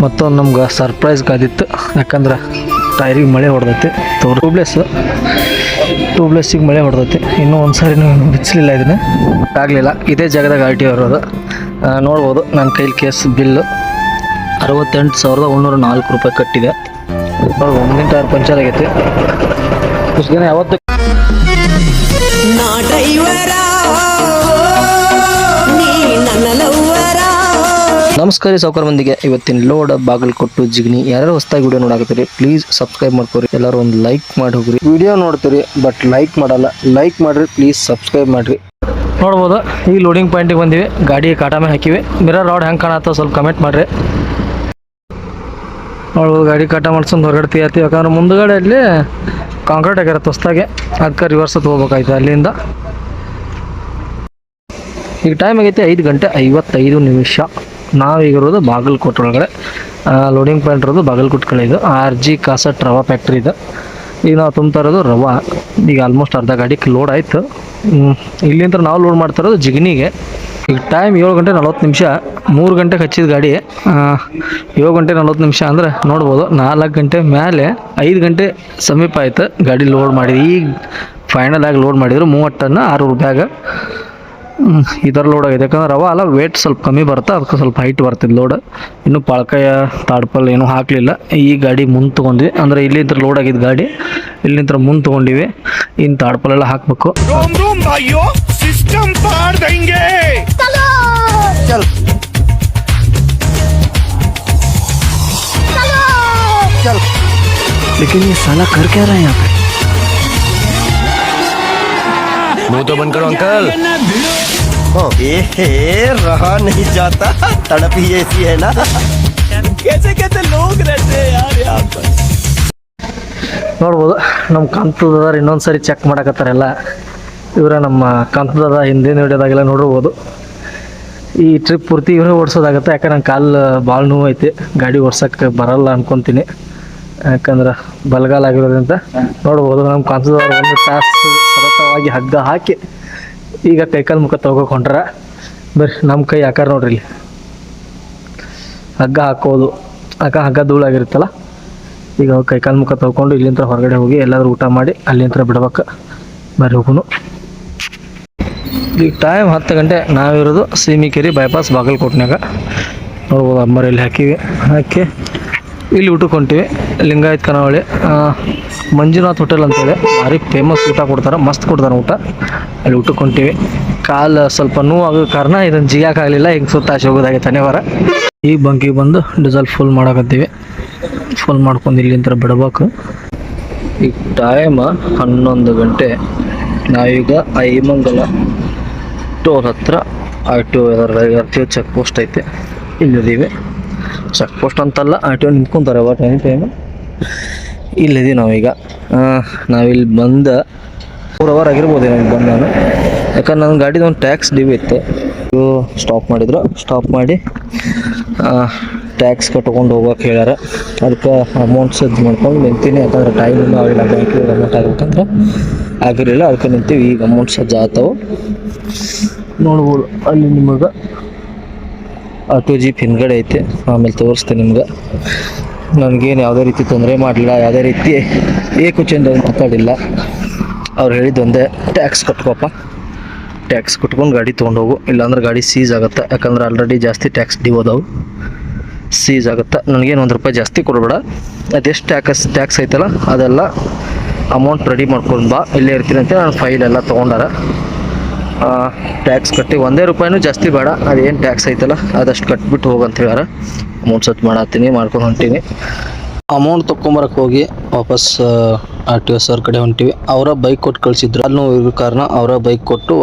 ಮತ್ತೊಂದು ನಮ್ಗೆ ಸರ್ಪ್ರೈಸ್ ಕಾದಿತ್ತು, ಯಾಕಂದ್ರೆ ಟೈರಿಗೆ ಮಳೆ ಹೊಡೆದೈತಿ. ಟ್ಯೂಬ್ಲೆಸ್ಸಿಗೆ ಮಳೆ ಹೊಡೆದೈತಿ. ಇನ್ನೂ ಒಂದು ಸಾರಿ ಬಿಚ್ಚಲಿಲ್ಲ, ಇದನ್ನು ಆಗಲಿಲ್ಲ. ಇದೇ ಜಾಗದಾಗ RTO ಇರೋದು. ನೋಡ್ಬೋದು ನನ್ನ ಕೈಲಿ ಕೇಸ್ ಬಿಲ್ಲು 68,104 ರೂಪಾಯಿ ಕಟ್ಟಿದೆ. ಒಂದಿನ ಟೈರ್ ಪಂಚರ್ ಆಗೈತಿ. ಇಷ್ಟು ದಿನ ಯಾವತ್ತು ನಮಸ್ಕಾರ ಸಾವುಕಾರ ಮಂದಿಗೆ. ಇವತ್ತಿನ ಲೋಡ್ ಬಾಗಲಕೋಟೆ ಜಿಗಣಿ. ಯಾರ್ಯಾರು ಹೊಸದಾಗಿ ವಿಡಿಯೋ ನೋಡಾಕತ್ತೀರಿ ಪ್ಲೀಸ್ ಸಬ್ಸ್ಕ್ರೈಬ್ ಮಾಡ್ಕೊರಿ. ಎಲ್ಲರೂ ಒಂದು ಲೈಕ್ ಮಾಡಿ ಹೋಗ್ರಿ. ವಿಡಿಯೋ ನೋಡ್ತೀರಿ ಬಟ್ ಲೈಕ್ ಮಾಡಲ್ಲ, ಲೈಕ್ ಮಾಡ್ರಿ ಪ್ಲೀಸ್, ಸಬ್ಸ್ಕ್ರೈಬ್ ಮಾಡ್ರಿ. ನೋಡ್ಬೋದು ಈಗ ಲೋಡಿಂಗ್ ಪಾಯಿಂಟಿಗೆ ಬಂದಿವಿ. ಗಾಡಿ ಕಾಟ ಮೇಲೆ ಹಾಕಿವಿ. ಮಿರರ್ ರಾಡ್ ಹೆಂಗೆ ಕಾಣತ್ತೋ ಸ್ವಲ್ಪ ಕಮೆಂಟ್ ಮಾಡ್ರಿ. ನೋಡ್ಬೋದು ಗಾಡಿ ಕಾಟ ಮಾಡ್ಸೊಂದು ಹೊರಗಡೆ ತೀಯತ್ತೀವಿ, ಯಾಕಂದ್ರೆ ಮುಂದುಗಡೆ ಅಲ್ಲಿ ಕಾಂಕ್ರೀಟ್ ಆಗಿರುತ್ತೆ ಹೊಸ್ದಾಗೆ, ಅದಕ್ಕೆ ರಿವರ್ಸ್ ಹೋಗ್ಬೇಕಾಯ್ತು ಅಲ್ಲಿಂದ. ಈಗ ಟೈಮ್ ಆಗೈತೆ 5:55. ನಾವೀಗಿರೋದು ಬಾಗಲಕೋಟೆ ಒಳಗಡೆ. ಲೋಡಿಂಗ್ ಪಾಯಿಂಟ್ ಇರೋದು ಬಾಗಲಕೋಟೆ ಕಡೆ. ಇದು RG ಕಾಸಟ್ ರವಾ ಫ್ಯಾಕ್ಟ್ರಿ ಇದು. ಈಗ ನಾವು ತುಂಬ್ತಾ ಇರೋದು ರವಾ. ಈಗ ಆಲ್ಮೋಸ್ಟ್ ಅರ್ಧ ಗಾಡಿಗೆ ಲೋಡ್ ಆಯಿತು. ಇಲ್ಲಿಂದ ನಾವು ಲೋಡ್ ಮಾಡ್ತಾ ಇರೋದು ಜಿಗಣಿಗೆ. ಈಗ ಟೈಮ್ 7:40. 3 ಗಂಟೆಗೆ ಹಚ್ಚಿದ ಗಾಡಿ 7:40 ಅಂದ್ರೆ ನೋಡ್ಬೋದು 4 ಗಂಟೆ ಮೇಲೆ 5 ಗಂಟೆ ಸಮೀಪ ಆಯ್ತು ಗಾಡಿ ಲೋಡ್ ಮಾಡಿ. ಈಗ ಫೈನಲ್ ಆಗಿ ಲೋಡ್ ಮಾಡಿದ್ರು 30 ಟನ್ 6 ಬ್ಯಾಗ್. ಈ ಥರ ಲೋಡ್ ಆಗಿದೆ. ಯಾಕಂದ್ರೆ ರವಾ ಅಲ್ಲ, ವೇಟ್ ಸ್ವಲ್ಪ ಕಮ್ಮಿ ಬರುತ್ತೆ, ಅದಕ್ಕೆ ಸ್ವಲ್ಪ ಹೈಟ್ ಬರ್ತಿದ್ದು ಲೋಡ್. ಇನ್ನೂ ಪಾಳ್ಕಾಯ ತಾಡ್ಪಲ್ ಏನೂ ಹಾಕಲಿಲ್ಲ. ಈ ಗಾಡಿ ಮುಂದೆ ತೊಗೊಂಡ್ವಿ, ಅಂದರೆ ಇಲ್ಲಿಂದ ಲೋಡ್ ಆಗಿದ್ದು ಗಾಡಿ ಇಲ್ಲಿಂದ ಮುಂದೆ ತೊಗೊಂಡಿವಿ. ಇನ್ನು ತಾಡ್ಪಲೆಲ್ಲ ಹಾಕಬೇಕು. लेकिन ये साला कर क्या रहा है यहाँ पे? मुंह तो बंद करो अंकल। रहा नहीं जाता, तड़प ही ऐसी है ना। कैसे कैसे लोग रहते हैं यार यहाँ पर। ನೋಡ್ಬೋದು ನಮ್ಮ ಕಾಂತದಾರ ಇನ್ನೊಂದು ಸರಿ ಚೆಕ್ ಮಾಡಕತ್ತಾರೆಲ್ಲ. ಇವರ ನಮ್ಮ ಕಾಂತದಾದ ಹಿಂದಿನ ವಿಡಿಯೋದಾಗೆಲ್ಲ ನೋಡ್ಬೋದು. ಈ ಟ್ರಿಪ್ ಪೂರ್ತಿ ಇವರೇ ಓಡಿಸೋದಾಗತ್ತೆ, ಯಾಕಂದ್ರೆ ನನ್ನ ಕಾಲು ಭಾಳ ನೋವು ಐತಿ, ಗಾಡಿ ಓಡ್ಸೋಕ್ಕೆ ಬರಲ್ಲ ಅನ್ಕೊತೀನಿ. ಯಾಕಂದ್ರೆ ಬಲಗಾಲ ಆಗಿರೋದ್ರಿಂದ. ನೋಡ್ಬೋದು ನಮ್ಮ ಕಾಂತದವ್ರು 1 ತಾಸು ಸತತವಾಗಿ ಹಗ್ಗ ಹಾಕಿ ಈಗ ಕೈಕಾಲು ಮುಖ ತೊಗೋಕೊಂಡ್ರ. ಬರ್ರಿ ನಮ್ಮ ಕೈ ಆಕಾರ ನೋಡ್ರಿ, ಇಲ್ಲಿ ಹಗ್ಗ ಹಾಕೋದು. ಹಗ್ಗ ಧೂಳಾಗಿರುತ್ತಲ್ಲ, ಈಗ ಕೈಕಾಲು ಮುಖ ತೊಗೊಂಡು ಇಲ್ಲಿಂದ ಹೊರಗಡೆ ಹೋಗಿ ಎಲ್ಲಾದ್ರೂ ಊಟ ಮಾಡಿ ಅಲ್ಲಿಂದ ಬಿಡ್ಬೇಕು. ಬರ್ರಿ ಹೋಗುನು. ಈಗ ಟೈಮ್ 10 ಗಂಟೆ. ನಾವಿರೋದು ಸೀಮಿಕೆರೆ ಬೈಪಾಸ್ ಬಾಗಲಕೋಟ್ನಾಗ. ನೋಡ್ಬೋದು ಅಮ್ಮರಲ್ಲಿ ಹಾಕಿ ಇಲ್ಲಿ ಊಟಕ್ಕೆ ಹೊಂಟಿವಿ. ಲಿಂಗಾಯತ್ ಕರಾವಳಿ ಮಂಜುನಾಥ್ ಹೋಟೆಲ್ ಅಂತೇಳಿ ಭಾರಿ ಫೇಮಸ್ ಊಟ ಕೊಡ್ತಾರೆ, ಮಸ್ತ್ ಕೊಡ್ತಾರೆ ಊಟ. ಅಲ್ಲಿ ಊಟಕ್ಕೆ ಹೊಂಟಿವಿ. ಕಾಲು ಸ್ವಲ್ಪ ನೋವು ಆಗೋ ಕಾರಣ ಇದನ್ನು ಜಿಗಾಕಾಗಲಿಲ್ಲ. ಹಿಂಗೆ ಸುತ್ತಾಚೆ ಹೋಗೋದಾಗೈತೆ ತನೆವಾರ. ಈ ಬಂಕಿಗೆ ಬಂದು ಡೀಸೆಲ್ ಫುಲ್ ಮಾಡಕತ್ತೀವಿ. ಫುಲ್ ಮಾಡ್ಕೊಂಡು ಇಲ್ಲಿಂದ ಬಿಡ್ಬೇಕು. ಈಗ ಟೈಮ್ 11 ಗಂಟೆ. ನಾವೀಗ ಐಮಂಗಲ ಟೋಲ್ ಹತ್ರ RTO ಚೆಕ್ ಪೋಸ್ಟ್ ಐತೆ, ಇಲ್ಲಿದ್ದೀವಿ. ಚೆಕ್ ಪೋಸ್ಟ್ ಅಂತಲ್ಲ, RTO ನಿಂತ್ಕೊಂತಾರೆ ಟೈಮ್ ಇಲ್ಲಿದ್ದೀವಿ ನಾವೀಗ. ನಾವಿಲ್ಲಿ ಬಂದ 4 ಅವರ್ ಆಗಿರ್ಬೋದು ನನಗೆ ಬಂದು ನಾನು. ಯಾಕಂದ್ರೆ ನನ್ನ ಗಾಡಿದು ಒಂದು ಟ್ಯಾಕ್ಸ್ ಡ್ಯೂ ಇತ್ತು. ಸ್ಟಾಪ್ ಮಾಡಿದ್ರು. ಸ್ಟಾಪ್ ಮಾಡಿ ಟ್ಯಾಕ್ಸ್ ಕಟ್ಕೊಂಡು ಹೋಗೋಕೆ ಹೇಳ್ಯಾರ. ಅದಕ್ಕೆ ಅಮೌಂಟ್ ಸೆಟ್ ಮಾಡ್ಕೊಂಡು ನಿಂತೀನಿ. ಯಾಕಂದ್ರೆ ಟೈಮ್ ಇನ್ನೂ ಆಗಿಲ್ಲ, ಬ್ಯಾಂಕಿಗೆ ಅಮೌಂಟ್ ಆಗ್ಬೇಕಂದ್ರೆ ಆಗಿರಲಿಲ್ಲ, ಅದಕ್ಕೆ ನಿಂತೀವಿ. ಈಗ ಅಮೌಂಟ್ ಸಜ್ಜ ಆಗ್ತಾವೆ. ನೋಡ್ಬೋದು ಅಲ್ಲಿ ನಿಮಗೆ RTO ಜೀಪ್ ಹಿಂದ್ಗಡೆ ಐತೆ, ಆಮೇಲೆ ತೋರಿಸ್ತೇನೆ ನಿಮ್ಗೆ. ನನಗೇನು ಯಾವುದೇ ರೀತಿ ತೊಂದರೆ ಮಾಡಲಿಲ್ಲ, ಯಾವುದೇ ರೀತಿ ಏಕುಚೆಂದ ಮಾತಾಡಿಲ್ಲ. ಅವ್ರು ಹೇಳಿದ್ದೊಂದೇ, ಟ್ಯಾಕ್ಸ್ ಕಟ್ಕೋಪ್ಪ, ಟ್ಯಾಕ್ಸ್ ಕಟ್ಕೊಂಡು ಗಾಡಿ ತೊಗೊಂಡೋಗು, ಇಲ್ಲಾಂದ್ರೆ ಗಾಡಿ ಸೀಸ್ ಆಗುತ್ತೆ. ಯಾಕಂದ್ರೆ ಆಲ್ರೆಡಿ ಜಾಸ್ತಿ ಟ್ಯಾಕ್ಸ್ ಡ್ಯೂ ಅದಾವು, ಸೀಸ್ ಆಗುತ್ತೆ. ನನಗೇನು ₹1 ಜಾಸ್ತಿ ಕೊಡಬೇಡ, ಅದೆಷ್ಟು ಟ್ಯಾಕ್ಸ್ ಐತಲ್ಲ ಅದೆಲ್ಲ ಅಮೌಂಟ್ ರೆಡಿ ಮಾಡ್ಕೊಂಡು ಬಾ, ಇಲ್ಲೇ ಇರ್ತೀನಿ ಅಂತ ನಾನು ಫೈಲ್ ಎಲ್ಲ ತೊಗೊಂಡಾರ. ಟ್ಯಾಕ್ಸ್ ಕಟ್ಟಿ ₹1 ಜಾಸ್ತಿ ಬೇಡ, ಅದೇನು ಟ್ಯಾಕ್ಸ್ ಐತಲ್ಲ ಅದಷ್ಟು ಕಟ್ಬಿಟ್ಟು ಹೋಗಂತ ಹೇಳ್ಯಾರ. ಅಮೌಂಟ್ ಸೆಟ್ ಮಾಡತ್ತೀನಿ, ಮಾಡ್ಕೊಂಡು ಹೊಂಟೀನಿ. ಅಮೌಂಟ್ ತೊಗೊಂಬರಕ್ಕೆ ಹೋಗಿ ವಾಪಸ್ RTO ಸರ್ ಕಡೆ ಹೊಂಟಿವಿ. ಅವರ ಬೈಕ್ ಕೊಟ್ಟು ಕಳಿಸಿದ್ರು. ಅಲ್ಲಿ ಇರೋ ಕಾರಣ ಅವರ ಬೈಕ್ ಕೊಟ್ಟು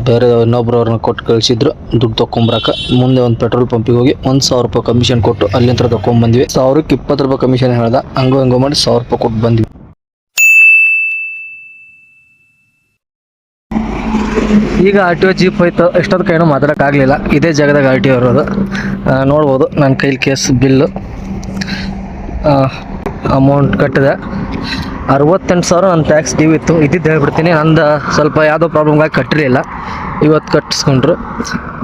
ಬೇರೆ ಇನ್ನೊಬ್ರವ್ರನ್ನ ಕೊಟ್ಟು ಕಳಿಸಿದ್ರು ದುಡ್ಡು ತೊಗೊಂಬರಕ್ಕೆ. ಮುಂದೆ ಒಂದು ಪೆಟ್ರೋಲ್ ಪಂಪಿಗೆ ಹೋಗಿ ₹1,000 ಕಮಿಷನ್ ಕೊಟ್ಟು ಅಲ್ಲಿಂದ ತೊಗೊಂಬಂದ್ವಿ. 1,000ಕ್ಕೆ ₹20 ಕಮಿಷನ್ ಹೇಳ್ದ. ಹಂಗೋ ಮಾಡಿ ₹1,000 ಕೊಟ್ಟು ಬಂದ್ವಿ. ಈಗ RTO ಜೀಪ್ ಹೋಯ್ತು. ಎಷ್ಟೊತ್ತು ಕೈನೂ ಮಾತಾಡೋಕ್ಕಾಗಲಿಲ್ಲ. ಇದೇ ಜಾಗದಾಗ RTO ಇರೋದು. ನೋಡ್ಬೋದು ನನ್ನ ಕೈಲಿ ಕೇಸ್ ಬಿಲ್ಲು ಅಮೌಂಟ್ ಕಟ್ಟಿದೆ. 68,000 ನನ್ನ ಟ್ಯಾಕ್ಸ್ ಡ್ಯೂ ಇತ್ತು. ಇದ್ದಿದ್ದು ಹೇಳ್ಬಿಡ್ತೀನಿ, ನಂದು ಸ್ವಲ್ಪ ಯಾವುದೋ ಪ್ರಾಬ್ಲಮ್ಗಾಗಿ ಕಟ್ಟಿರಲಿಲ್ಲ. ಇವತ್ತು ಕಟ್ಟಿಸ್ಕೊಂಡ್ರು.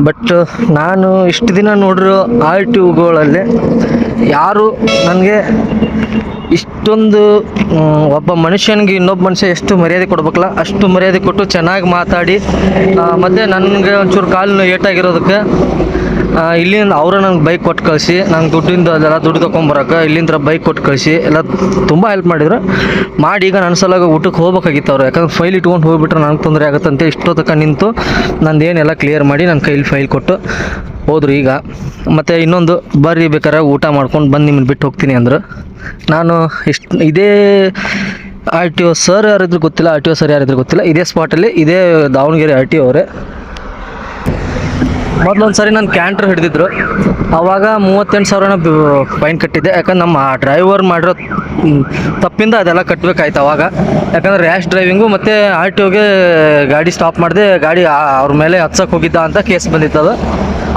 ಬಟ್ ನಾನು ಇಷ್ಟು ದಿನ ನೋಡಿರೋ RTOಗಳಲ್ಲಿ ಯಾರು ನನಗೆ ಇಷ್ಟೊಂದು ಒಬ್ಬ ಮನುಷ್ಯನಿಗೆ ಇನ್ನೊಬ್ಬ ಮನುಷ್ಯ ಎಷ್ಟು ಮರ್ಯಾದೆ ಕೊಡ್ಬೇಕಲ್ಲ ಅಷ್ಟು ಮರ್ಯಾದೆ ಕೊಟ್ಟು ಚೆನ್ನಾಗಿ ಮಾತಾಡಿ ಮತ್ತು ನನಗೆ ಒಂಚೂರು ಕಾಲು ಏಟಾಗಿರೋದಕ್ಕೆ ಇಲ್ಲಿಂದ ಅವರು ನಂಗೆ ಬೈಕ್ ಕೊಟ್ಟು ಕಳಿಸಿ ನಂಗೆ ದುಡ್ಡಿಂದ ಅದೆಲ್ಲ ದುಡ್ಡು ತೊಗೊಂಬರಕ್ಕೆ ಇಲ್ಲಿಂದ ಬೈಕ್ ಕೊಟ್ಟು ಕಳಿಸಿ ಎಲ್ಲ ತುಂಬ ಹೆಲ್ಪ್ ಮಾಡಿದ್ರು. ಮಾಡಿ ಈಗ ನನ್ನ ಸಲಾಗ ಊಟಕ್ಕೆ ಹೋಗ್ಬೇಕಾಗಿತ್ತು ಅವ್ರು, ಯಾಕಂದ್ರೆ ಫೈಲ್ ಇಟ್ಕೊಂಡು ಹೋಗ್ಬಿಟ್ರೆ ನನಗೆ ತೊಂದರೆ ಆಗುತ್ತಂತೆ ಇಷ್ಟೊತ್ತಕ್ಕೆ ನಿಂತು ನಂದೇನೆಲ್ಲ ಕ್ಲಿಯರ್ ಮಾಡಿ ನನ್ನ ಕೈಲಿ ಫೈಲ್ ಕೊಟ್ಟು ಹೋದ್ರು. ಈಗ ಮತ್ತು ಇನ್ನೊಂದು ಬರ್ರಿ ಬೇಕಾರೆ ಊಟ ಮಾಡ್ಕೊಂಡು ಬಂದು ನಿಮ್ಮನ್ನು ಬಿಟ್ಟು ಹೋಗ್ತೀನಿ ಅಂದರು. ನಾನು ಇದೇ RTO ಸರ್ ಯಾರಿದ್ರು ಗೊತ್ತಿಲ್ಲ, RTO ಸರ್ ಯಾರಿದ್ರು ಗೊತ್ತಿಲ್ಲ, ಇದೇ ಸ್ಪಾಟಲ್ಲಿ ಇದೇ ದಾವಣಗೆರೆ RTO ಅವರೇ. ಮೊದಲೊಂದು ಸರಿ ನಾನು ಕ್ಯಾಂಟ್ರ್ ಹಿಡಿದಿದ್ರು, ಆವಾಗ 38,000 ಫೈನ್ ಕಟ್ಟಿದ್ದೆ. ಯಾಕಂದ್ರೆ ನಮ್ಮ ಡ್ರೈವರ್ ಮಾಡಿರೋ ತಪ್ಪಿಂದ ಅದೆಲ್ಲ ಕಟ್ಟಬೇಕಾಯ್ತು ಅವಾಗ. ಯಾಕಂದರೆ ರ್ಯಾಶ್ ಡ್ರೈವಿಂಗು ಮತ್ತು RTOಗೆ ಗಾಡಿ ಸ್ಟಾಪ್ ಮಾಡಿದೆ, ಗಾಡಿ ಅವ್ರ ಮೇಲೆ ಹತ್ಸಕ್ಕೆ ಹೋಗಿದ್ದ ಅಂತ ಕೇಸ್ ಬಂದಿತ್ತು. ಅದು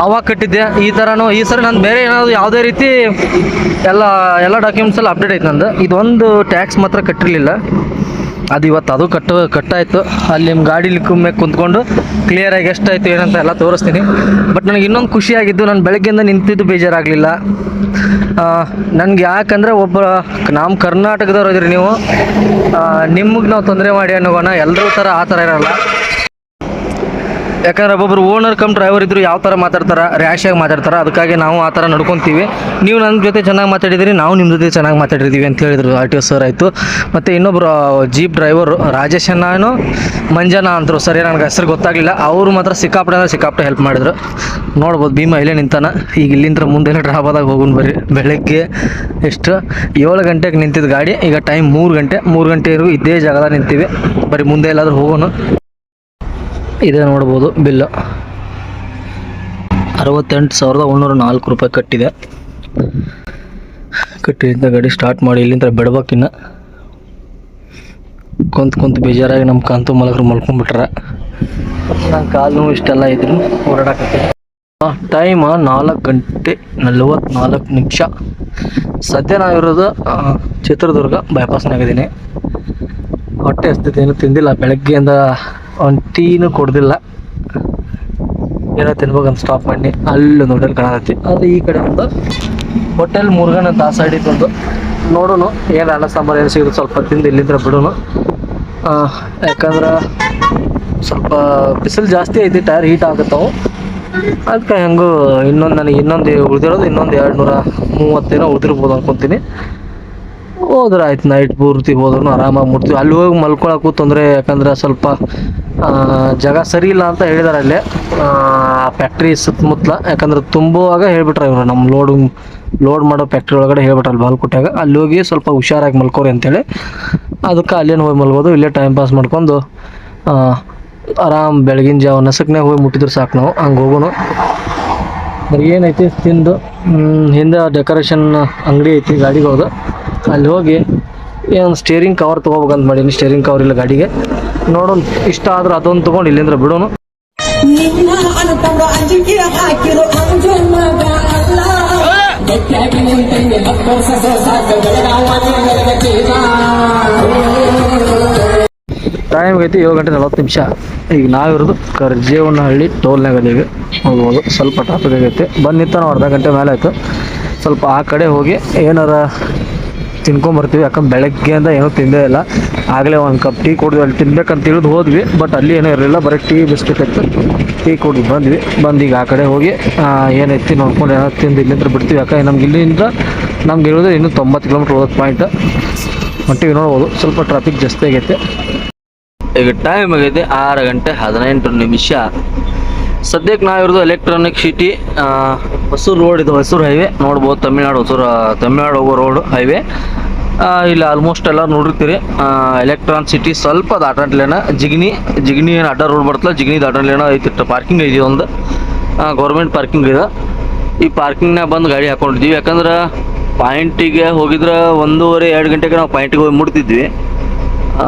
ಅವಾಗ ಕಟ್ಟಿದ್ದೆ. ಈ ಥರನೂ ಈ ಸರಿ ನಾನು ಬೇರೆ ಏನಾದರೂ ಯಾವುದೇ ರೀತಿ ಎಲ್ಲ ಡಾಕ್ಯುಮೆಂಟ್ಸ್ ಎಲ್ಲ ಅಪ್ಡೇಟ್ ಐತೆ ನಂದು. ಇದೊಂದು ಟ್ಯಾಕ್ಸ್ ಮಾತ್ರ ಕಟ್ಟಿರಲಿಲ್ಲ, ಅದು ಇವತ್ತು ಅದು ಕಟ್ಟಾಯಿತು. ಅಲ್ಲಿ ನಿಮ್ಮ ಗಾಡೀಲಿ ಕುಂತ್ಕೊಂಡು ಕ್ಲಿಯರಾಗಿ ಎಷ್ಟಾಯಿತು ಏನಂತ ಎಲ್ಲ ತೋರಿಸ್ತೀನಿ. ಬಟ್ ನನಗೆ ಇನ್ನೊಂದು ಖುಷಿಯಾಗಿದ್ದು, ನಾನು ಬೆಳಗ್ಗೆಯಿಂದ ನಿಂತಿದ್ದು ಬೇಜಾರಾಗಲಿಲ್ಲ ನನಗೆ. ಯಾಕಂದರೆ ನಮ್ಮ ಕರ್ನಾಟಕದವ್ರು ಇದ್ರಿ ನೀವು, ನಿಮಗೆ ನಾವು ತೊಂದರೆ ಮಾಡಿ ಅನ್ನೋಗೋಣ, ಎಲ್ಲರೂ ಥರ ಆ ಥರ ಇರೋಲ್ಲ. ಯಾಕಂದ್ರೆ ಒಬ್ಬೊಬ್ರು ಓನರ್ ಕಮ್ ಡ್ರೈವರ್ ಇದ್ದರು ಯಾವ ಥರ ಮಾತಾಡ್ತಾರೆ, ರ್ಯಾಶಾಗಿ ಮಾತಾಡ್ತಾರೆ. ಅದಕ್ಕಾಗಿ ನಾವು ಆ ಥರ ನಡ್ಕೊತೀವಿ. ನೀವು ನನ್ನ ಜೊತೆ ಚೆನ್ನಾಗಿ ಮಾತಾಡಿದ್ದೀರಿ, ನಾವು ನಿಮ್ಮ ಜೊತೆ ಚೆನ್ನಾಗಿ ಮಾತಾಡಿದ್ದೀವಿ ಅಂತ ಹೇಳಿದರು RTO ಸರ್ ಆಯಿತು. ಮತ್ತು ಇನ್ನೊಬ್ಬರು ಜೀಪ್ ಡ್ರೈವರು ರಾಜೇಶಣ್ಣನೋ ಮಂಜನ ಅಂತರು, ಸರಿ ನನಗೆ ಹೆಸರು ಗೊತ್ತಾಗಲಿಲ್ಲ. ಅವರು ಮಾತ್ರ ಸಿಕ್ಕಾಪಟ್ಟೆ ಹೆಲ್ಪ್ ಮಾಡಿದ್ರು. ನೋಡ್ಬೋದು ಭೀಮಾ ಇಲ್ಲೇ ನಿಂತಾನ. ಈಗ ಇಲ್ಲಿಂದ ಮುಂದೆಲ್ಲ ಡ್ರಾಬಾದಾಗ ಹೋಗೋಣ ಬರ್ರಿ. ಬೆಳಗ್ಗೆ ಎಷ್ಟು 7 ಗಂಟೆಗೆ ನಿಂತಿದ್ದು ಗಾಡಿ, ಈಗ ಟೈಮ್ 3 ಗಂಟೆವರೆಗೂ ಇದೇ ಜಾಗದಾಗ ನಿಂತೀವಿ. ಬರೀ ಮುಂದೆ ಎಲ್ಲಾದರೂ ಹೋಗೋಣ. ಇದೇ ನೋಡ್ಬೋದು ಬಿಲ್ಲು 68,104 ರೂಪಾಯಿ ಕಟ್ಟಿದೆ. ಕಟ್ಟಿದ್ದ ಗಾಡಿ ಸ್ಟಾರ್ಟ್ ಮಾಡಿ ಇಲ್ಲಿಂದ ಬಿಡ್ಬೇಕಿನ್ನ. ಕುಂತು ಬೇಜಾರಾಗಿ ನಮ್ಮ ಕಾಂತು ಮಲಗರು ಮಲ್ಕೊಂಡ್ಬಿಟ್ರೆ ನನ್ನ ಕಾಲು ಇಷ್ಟೆಲ್ಲ ಇದ್ರು ಓಡಾಡಕತ್ತೀನಿ. ಟೈಮ್ 4:44. ಸದ್ಯ ನಾವಿರೋದು ಚಿತ್ರದುರ್ಗ ಬೈಪಾಸ್ನಾಗಿದ್ದೀನಿ. ಹೊಟ್ಟೆ ಹಸ್ತಿದೆ, ಏನು ತಿಂದಿಲ್ಲ ಬೆಳಗ್ಗೆಯಿಂದ, ಒಂದು ಟೀನು ಕೊಡ್ದಿಲ್ಲ. ಏನೋ ತಿನ್ಬೇಕಂತ ಸ್ಟಾಪ್ ಮಾಡಿ ಅಲ್ಲಿ ಹೋಟೆಲ್ ಕಾಣತೈತಿ. ಅದು ಈ ಕಡೆ ಒಂದು ಹೋಟೆಲ್ ಮುರುಗನ್ ಅಂತ ಆ ಸೈಡ್ ಇತ್ತೊಂದು. ನೋಡೋಣ ಏನು ಅನ್ನ ಸಾಂಬಾರು ಏನು ಸಿಗುತ್ತೆ ಸ್ವಲ್ಪ ತಿಂದು ಇಲ್ಲಿಂದ ಬಿಡೋಣ. ಯಾಕಂದ್ರೆ ಸ್ವಲ್ಪ ಬಿಸಿಲು ಜಾಸ್ತಿ ಐತಿ, ಟೈರ್ ಹೀಟ್ ಆಗುತ್ತಾವೆ. ಅದಕ್ಕೆ ಹೆಂಗೂ ನನಗೆ ಉಳಿದಿರೋದು 230 ಉಳಿದಿರ್ಬೋದು ಅನ್ಕೊತೀನಿ. ಹೋದ್ರೆ ಆಯ್ತು, ನೈಟ್ ಪೂರ್ತಿ ಹೋದ್ರೂ ಆರಾಮಾಗಿ ಮುಟ್ತೀವಿ. ಅಲ್ಲಿ ಹೋಗಿ ಮಲ್ಕೊಳಕ್ಕೂ ತೊಂದರೆ, ಯಾಕಂದ್ರೆ ಸ್ವಲ್ಪ ಜಾಗ ಸರಿ ಇಲ್ಲ ಅಂತ ಹೇಳಿದಾರೆ ಅಲ್ಲಿ ಫ್ಯಾಕ್ಟ್ರಿ ಸುತ್ತಮುತ್ತಲ. ಯಾಕಂದ್ರೆ ತುಂಬುವಾಗ ಹೇಳ್ಬಿಟ್ರೆ ಇವರು ನಮ್ಮ ಲೋಡ್ ಮಾಡೋ ಫ್ಯಾಕ್ಟ್ರಿ ಒಳಗಡೆ ಹೇಳ್ಬಿಟ್ರಲ್ಲ ಬಾಲ್ಕೋಟ್ಯಾಗ, ಅಲ್ಲಿ ಹೋಗಿ ಸ್ವಲ್ಪ ಹುಷಾರಾಗಿ ಮಲ್ಕೋರಿ ಅಂತೇಳಿ. ಅದಕ್ಕೆ ಅಲ್ಲೇನು ಹೋಗಿ ಮಲ್ಬೋದು, ಇಲ್ಲೇ ಟೈಮ್ ಪಾಸ್ ಮಾಡ್ಕೊಂಡು ಆರಾಮ್ ಬೆಳಗಿನ ಜಾವ ನಸಕ್ನೇ ಹೋಗಿ ಮುಟ್ಟಿದ್ರೆ ಸಾಕು. ನಾವು ಹಂಗೆ ಹೋಗೋಣ. ಏನೈತಿ ತಿಂದು ಹಿಂದೆ ಡೆಕೋರೇಷನ್ ಅಂಗಡಿ ಐತಿ ಗಾಡಿಗಳದು, ಅಲ್ಲಿ ಹೋಗಿ ಏನು ಸ್ಟೇರಿಂಗ್ ಕವರ್ ತೊಗೋಬೇಕಂತ ಮಾಡೀನಿ. ಸ್ಟೇರಿಂಗ್ ಕವರ್ ಇಲ್ಲ ಗಾಡಿಗೆ, ನೋಡೋಣ ಇಷ್ಟ ಆದ್ರೆ ಅದೊಂದು ತೊಗೊಂಡು ಇಲ್ಲಿಂದ ಬಿಡೋಣ. ಟೈಮ್ ಐತಿ 7:40. ಈಗ ನಾವಿರೋದು ಕರ್ಜೇವನಹಳ್ಳಿ ಟೋಲ್ನಾಗ ಅದೀವಿ. ಹೋಗ್ಬೋದು, ಸ್ವಲ್ಪ ಟ್ರಾಫಿಕ್ ಆಗೈತೆ. ಬಂದು ನಿಂತ ಅರ್ಧ ಗಂಟೆ ಮೇಲೆ ಆಯಿತು. ಸ್ವಲ್ಪ ಆ ಕಡೆ ಹೋಗಿ ಏನಾರ ತಿನ್ಕೊಂಬರ್ತೀವಿ. ಯಾಕಂದ್ರೆ ಬೆಳಗ್ಗೆಯಿಂದ ಏನೂ ತಿಂದೇ ಇಲ್ಲ. ಆಗಲೇ ಒಂದು ಕಪ್ ಟೀ ಕುಡಿದ್ವಿ, ಅಲ್ಲಿ ತಿನ್ಬೇಕಂತ ತಿಳಿದು ಹೋದ್ವಿ. ಬಟ್ ಅಲ್ಲಿ ಏನೂ ಇರಲಿಲ್ಲ, ಬರೀ ಟೀ ಬಿಸ್ಕೆಟ್ ಇತ್ತು. ಟೀ ಕುಡಿದು ಬಂದು ಈಗ ಆ ಕಡೆ ಹೋಗಿ ಏನೈತಿ ನೋಡ್ಕೊಂಡು ಏನಾದ್ರು ತಿಂದು ಇಲ್ಲಿಂದ ಬಿಡ್ತೀವಿ. ಯಾಕಂದ್ರೆ ನಮ್ಗೆ ಇರೋದು ಇನ್ನೂ 90 ಕಿಲೋಮೀಟ್ರ್ ಹೋಗೋದು ಪಾಯಿಂಟ್ ಹೊಂಟಿವಿ. ನೋಡ್ಬೋದು ಸ್ವಲ್ಪ ಟ್ರಾಫಿಕ್ ಜಾಸ್ತಿ ಆಗೈತೆ. ಈಗ ಟೈಮ್ ಆಗೈತೆ 6:18. ಸದ್ಯಕ್ಕೆ ನಾವಿರೋದು ಎಲೆಕ್ಟ್ರಾನಿಕ್ ಸಿಟಿ ಹೊಸೂರು ರೋಡ್. ಇದು ಹೊಸೂರು ಹೈವೇ ನೋಡ್ಬೋದು, ತಮಿಳ್ನಾಡು ಹೋಗೋ ರೋಡ್ ಹೈವೇ. ಇಲ್ಲಿ ಆಲ್ಮೋಸ್ಟ್ ಎಲ್ಲ ನೋಡಿರ್ತೀರಿ. ಎಲೆಕ್ಟ್ರಾನಿಕ್ ಸಿಟಿ ಸ್ವಲ್ಪ ದಾಟಂಟ್ಲೇನ ಜಿಗಣಿ ಏನು ಅಡ್ಡ ರೋಡ್ ಬರ್ತಲ್ಲ, ಜಿಗಣಿ ದಾಟಂಟ್ಲೇನ ಐತಿ. ಪಾರ್ಕಿಂಗ್ ಐತಿ, ಒಂದು ಗೌರ್ಮೆಂಟ್ ಪಾರ್ಕಿಂಗ್ ಇದೆ. ಈ ಪಾರ್ಕಿಂಗ್ನಾಗ ಬಂದು ಗಾಡಿ ಹಾಕೊಂಡಿದ್ದೀವಿ. ಯಾಕಂದ್ರೆ ಪಾಯಿಂಟಿಗೆ ಹೋಗಿದ್ರೆ 1:30-2 ಗಂಟೆಗೆ ನಾವು ಪಾಯಿಂಟಿಗೆ ಹೋಗಿ ಮುಟ್ತಿದ್ವಿ.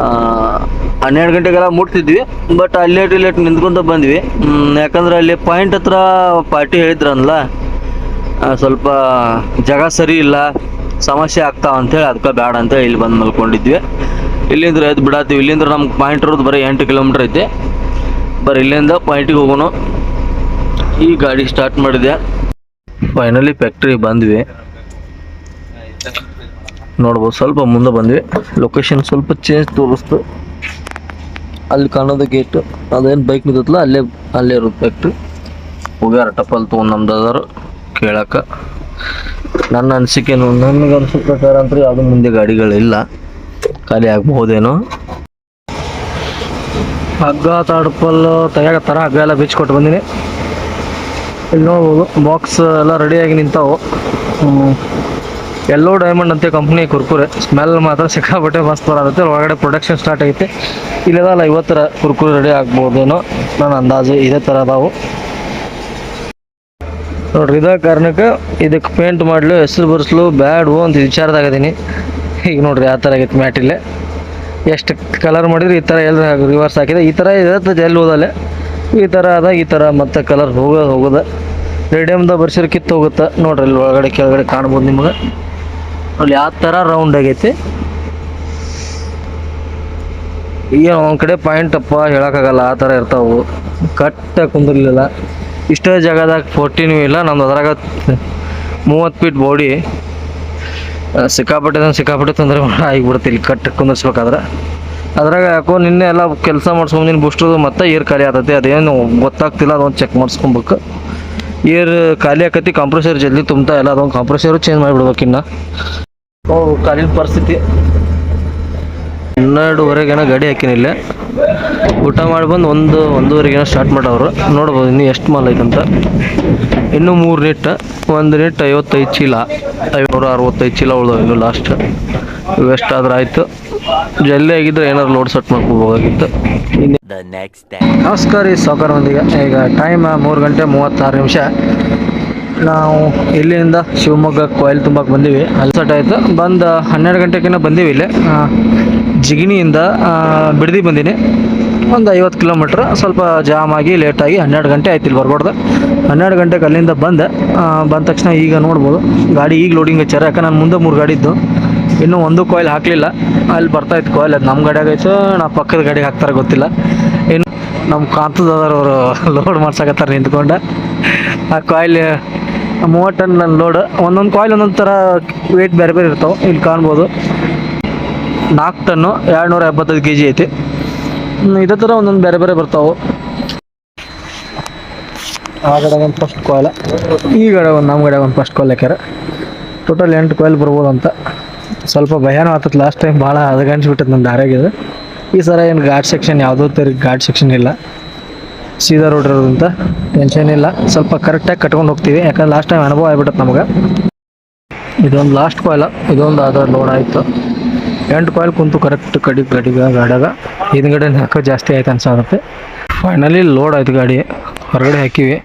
12 ಗಂಟೆಗೆಲ್ಲ ಮುಟ್ತಿದ್ವಿ. ಬಟ್ ಲೇಟ್ ನಿಂತ್ಕೊಂತ ಬಂದ್ವಿ. ಯಾಕಂದ್ರೆ ಅಲ್ಲಿ ಪಾಯಿಂಟ್ ಹತ್ರ ಪಾರ್ಟಿ ಹೇಳಿದ್ರಲ್ಲ, ಸ್ವಲ್ಪ ಜಾಗ ಸರಿ ಇಲ್ಲ, ಸಮಸ್ಯೆ ಆಗ್ತಾವ ಅಂತೇಳಿ ಅದಕ್ಕೆ ಬೇಡ ಅಂತೇಳಿ ಇಲ್ಲಿ ಬಂದು ಮಲ್ಕೊಂಡಿದ್ವಿ. ಇಲ್ಲಿಂದ ಎದ್ದು ಬಿಡತ್ತೀವಿ. ಇಲ್ಲಿಂದ ನಮ್ಗೆ ಪಾಯಿಂಟ್ ಇರೋದು ಬರೀ 8 ಕಿಲೋಮೀಟ್ರ್ ಐತೆ. ಬರೀ ಇಲ್ಲಿಂದ ಪಾಯಿಂಟಿಗೆ ಹೋಗೋಣ. ಈ ಗಾಡಿ ಸ್ಟಾರ್ಟ್ ಮಾಡಿದೆ. ಫೈನಲಿ ಫ್ಯಾಕ್ಟ್ರಿ ಬಂದ್ವಿ. ನೋಡ್ಬೋದು ಸ್ವಲ್ಪ ಮುಂದೆ ಬಂದ್ವಿ. ಲೊಕೇಶನ್ ಸ್ವಲ್ಪ ಚೇಂಜ್ ತೋರಿಸ್ತು. ಅಲ್ಲಿ ಕಾಣೋದು ಗೇಟ್, ಅದೇನು ಬೈಕ್ ನಿಂತಲ್ಲ ಅಲ್ಲೇ ಇರೋದು ಫ್ಯಾಕ್ಟ್ರಿ. ಹೋಗ್ಯಾರ ಟಪಲ್ ತೊಗೊಂಡು ನಮ್ದು ಕೇಳಕ್ಕೆ. ನನ್ನ ಅನಿಸಿಕೆನು, ನನಗೆ ಅನಿಸೋ ಪ್ರಕಾರ ಅಂದ್ರೆ ಯಾವುದು ಮುಂದೆ ಗಾಡಿಗಳಿಲ್ಲ, ಖಾಲಿ ಆಗಬಹುದೇನೋ. ಹಗ್ಗ ತಾಡ್ಪಲ್ಲು ತೆಗಿಯಕತ್ತಾರ. ಹಗ್ಗ ಎಲ್ಲ ಬಿಚ್ಕೊಟ್ಟು ಬಂದೀನಿ. ಇಲ್ಲಿ ನೋಡ್ಬೋದು ಬಾಕ್ಸ್ ಎಲ್ಲ ರೆಡಿಯಾಗಿ ನಿಂತಾವು. ಎಲ್ಲೋ ಡೈಮಂಡ್ ಅಂತ ಕಂಪ್ನಿ ಕುರ್ಕುರೆ. ಸ್ಮೆಲ್ ಮಾತ್ರ ಸಿಕ್ಕಾಪಟ್ಟೆ ಮಸ್ತ್ ಬರುತ್ತೆ. ಒಳಗಡೆ ಪ್ರೊಡಕ್ಷನ್ ಸ್ಟಾರ್ಟ್ ಆಗೈತೆ. ಇಲ್ಲದಲ್ಲ 50 ಕುರ್ಕುರೆ ರೆಡಿ ಆಗ್ಬೋದೇನೋ ನನ್ನ ಅಂದಾಜು. ಇದೇ ಥರ ಅದಾವು ನೋಡ್ರಿ. ಇದೇ ಕಾರಣಕ್ಕೆ ಇದಕ್ಕೆ ಪೇಂಟ್ ಮಾಡಲು, ಹೆಸರು ಬರ್ಸ್ಲು ಬ್ಯಾಡು ಅಂತ ವಿಚಾರದಾಗದೀನಿ. ಈಗ ನೋಡ್ರಿ ಆ ಥರ ಆಗೈತೆ ಮ್ಯಾಟಿಲ್ಲೇ. ಎಷ್ಟು ಕಲರ್ ಮಾಡಿದ್ರೆ ಈ ಥರ ಎಲ್ಲ ರಿವರ್ಸ್ ಹಾಕಿದೆ. ಈ ಥರ ಇರುತ್ತೆ ಎಲ್ಲಿ ಹೋದಲ್ಲೇ. ಈ ಥರ ಅದ, ಈ ಥರ ಮತ್ತೆ ಕಲರ್ ಹೋಗೋದ. ರೇಡಿಯಮ್ದ ಬರ್ಸಿದ್ರೆ ಕಿತ್ತು ಹೋಗುತ್ತೆ ನೋಡ್ರಿ. ಅಲ್ಲಿ ಒಳಗಡೆ ಕೆಳಗಡೆ ಕಾಣ್ಬೋದು ನಿಮ್ಗೆ. ಅಲ್ಲಿ ಯಾವ ಥರ ರೌಂಡ್ ಆಗೈತಿ. ಏನು ಒಂದು ಕಡೆ ಪಾಯಿಂಟ್ ಅಪ್ಪ ಹೇಳೋಕ್ಕಾಗಲ್ಲ, ಆ ಥರ ಇರ್ತಾವೆ. ಕಟ್ಟ ಕುಂದಿರ್ಲಿಲ್ಲ. ಇಷ್ಟೇ ಜಾಗದಾಗ 14 ಇಲ್ಲ ನಮ್ದು. ಅದ್ರಾಗ 30 ಫೀಟ್ ಬಾಡಿ. ಸಿಕ್ಕಾಪಟ್ಟೆ ತೊಂದರೆ ಆಗಿಬಿಡುತ್ತೆ ಇಲ್ಲಿ ಕಟ್ ಕುಂದಿರ್ಸ್ಬೇಕಾದ್ರೆ. ಅದ್ರಾಗ ಯಾಕೋ ನಿನ್ನೆ ಎಲ್ಲ ಕೆಲಸ ಮಾಡ್ಸ್ಕೊಂಬಂದಿನ ಬುಸ್ಟದು ಮತ್ತೆ ಏರ್ ಖಾಲಿ ಆಗ್ತೈತಿ. ಅದೇನು ಗೊತ್ತಾಗ್ತಿಲ್ಲ, ಅದೊಂದು ಚೆಕ್ ಮಾಡಿಸ್ಕೊಬೇಕು. ಏರ್ ಖಾಲಿ ಆಕತಿ, ಕಂಪ್ರೆಸರ್ ಜಲ್ದಿ ತುಂಬ್ತಾ ಇಲ್ಲ. ಅದೊಂದು ಕಂಪ್ರೆಸರು ಚೇಂಜ್ ಮಾಡಿಬಿಡ್ಬೇಕು. ಇನ್ನು ಕಾಲಿನ ಪರಿಸ್ಥಿತಿ. 12:30 ಗಾಡಿ ಹಾಕಿನಿಲ್ಲ. ಊಟ ಮಾಡಿ ಬಂದು 1:30 ಸ್ಟಾರ್ಟ್ ಮಾಡವ್ರು. ನೋಡ್ಬೋದು ಇನ್ನು ಎಷ್ಟು ಮಾಲ್ ಐತಂತ. ಇನ್ನೂ 3 ನಿಟ್. 1 ನಿಟ್ 55 ಚೀಲ, 565 ಚೀಲ ಉಳ್ದವು ಇನ್ನು ಲಾಸ್ಟ್. ಇವೆಷ್ಟಾದ್ರೆ ಆಯಿತು. ಜಲ್ದಿ ಆಗಿದ್ರೆ ಏನಾದ್ರು ಲೋಡ್ ಸೆಟ್ ಮಾಡ್ಕೋಬೋದಾಗಿತ್ತು. ನಮಸ್ಕಾರ ರೀ ಸಾವುಕಾರ ಮಂದಿಗೆ. ಈಗ ಟೈಮ್ 3:36. ನಾವು ಇಲ್ಲಿಂದ ಶಿವಮೊಗ್ಗ ಕೊಯ್ಲು ತುಂಬಕ್ಕೆ ಬಂದೀವಿ. ಅಲ್ಸಟ್ ಆಯಿತು. ಬಂದು 12 ಗಂಟೆಗಿನ್ನ ಬಂದೀವಿ. ಇಲ್ಲಿ ಜಿಗಣಿಯಿಂದ ಬಿಡದಿ ಬಂದೀನಿ. ಒಂದು 50 ಕಿಲೋಮೀಟ್ರ್. ಸ್ವಲ್ಪ ಜಾಮ್ ಆಗಿ ಲೇಟಾಗಿ 12 ಗಂಟೆ ಆಯ್ತು ಇಲ್ಲಿ ಬರ್ಬಾರ್ದು. 12 ಗಂಟೆಗೆ ಅಲ್ಲಿಂದ ಬಂದ ತಕ್ಷಣ ಈಗ ನೋಡ್ಬೋದು ಗಾಡಿ ಈಗ ಲೋಡಿಂಗ್ ಹಚ್ಚಾರ. ಯಾಕೆ ನಾನು ಮುಂದೆ 3 ಗಾಡಿ ಇದ್ದು, ಇನ್ನೂ ಒಂದು ಕಾಯಿಲ್ ಹಾಕಲಿಲ್ಲ. ಅಲ್ಲಿ ಬರ್ತಾಯಿತ್ತು ಕಾಯಿಲ್. ಅದು ನಮ್ಮ ಗಾಡಿಯಾಗ ಆಯಿತು, ನಾ ಪಕ್ಕದ ಗಾಡಿಗೆ ಹಾಕ್ತಾರೆ ಗೊತ್ತಿಲ್ಲ. ಇನ್ನು ನಮ್ಮ ಕಾಂತದವರು ಲೋಡ್ ಮಾಡ್ಸಕತ್ತಾರೆ ನಿಂತ್ಕೊಂಡು. ಆ ಕಾಯಿಲ್ 30 ಟನ್ ನನ್ನ ಲೋಡ್. ಒಂದೊಂದು ಕಾಯಿಲ್ ಒಂದೊಂದು ಥರ ವೇಟ್ ಬೇರೆ ಬೇರೆ ಇರ್ತಾವೆ. ಇಲ್ಲಿ ಕಾಣ್ಬೋದು 4 ಟನ್ನು 275 kg ಐತಿ. ಇದೇ ಥರ ಒಂದೊಂದು ಬೇರೆ ಬೇರೆ ಬರ್ತಾವೆ. ಆ ಕಡೆ ಒಂದು ಫಸ್ಟ್ ಕಾಯಿಲ್, ಈ ಕಡೆ ಒಂದು ನಮ್ಮ ಕಡೆ ಒಂದು ಫಸ್ಟ್ ಕಾಯಿಲ್ ಹಾಕ್ಯಾರ. ಟೋಟಲ್ 8 ಕಾಯಿಲ್ ಬರ್ಬೋದು ಅಂತ. ಸ್ವಲ್ಪ ಭಯನೂ ಆಗ್ತದೆ. ಲಾಸ್ಟ್ ಟೈಮ್ ಭಾಳ ಹದಗಣಿಸ್ಬಿಟ್ಟೈತೆ ನಮ್ಮ ದಾರ್ಯಾಗಿದೆ. ಈ ಸಲ ಏನು ಘಾಟ್ ಸೆಕ್ಷನ್ ಯಾವುದೋ ತಿರುಗಿ ಘಾಟ್ ಸೆಕ್ಷನ್ ಇಲ್ಲ, ಸೀದಾ ರೋಡ್ ಇರೋದಂತ ಟೆನ್ಷನ್ ಇಲ್ಲ. ಸ್ವಲ್ಪ ಕರೆಕ್ಟಾಗಿ ಕಟ್ಕೊಂಡು ಹೋಗ್ತೀವಿ. ಯಾಕಂದ್ರೆ ಲಾಸ್ಟ್ ಟೈಮ್ ಅನುಭವ ಆಗ್ಬಿಟ್ಟೆ ನಮ್ಗೆ. ಇದೊಂದು ಲಾಸ್ಟ್ ಕಾಯಿಲ್. ಇದೊಂದು ಅದರ ಲೋಡ್ ಆಯಿತು. 8 ಕಾಯಿಲ್ ಕುಂತು ಕರೆಕ್ಟ್ ಗಾಡಿಯಾಗ. ಹಿಂದ್ಗಡೆ ಹಾಕೋ ಜಾಸ್ತಿ ಆಯ್ತು ಅನ್ಸಾಗುತ್ತೆ. ಫೈನಲಿ ಲೋಡ್ ಆಯ್ತು ಗಾಡಿ. ಹೊರಗಡೆ ಹಾಕಿವಿ.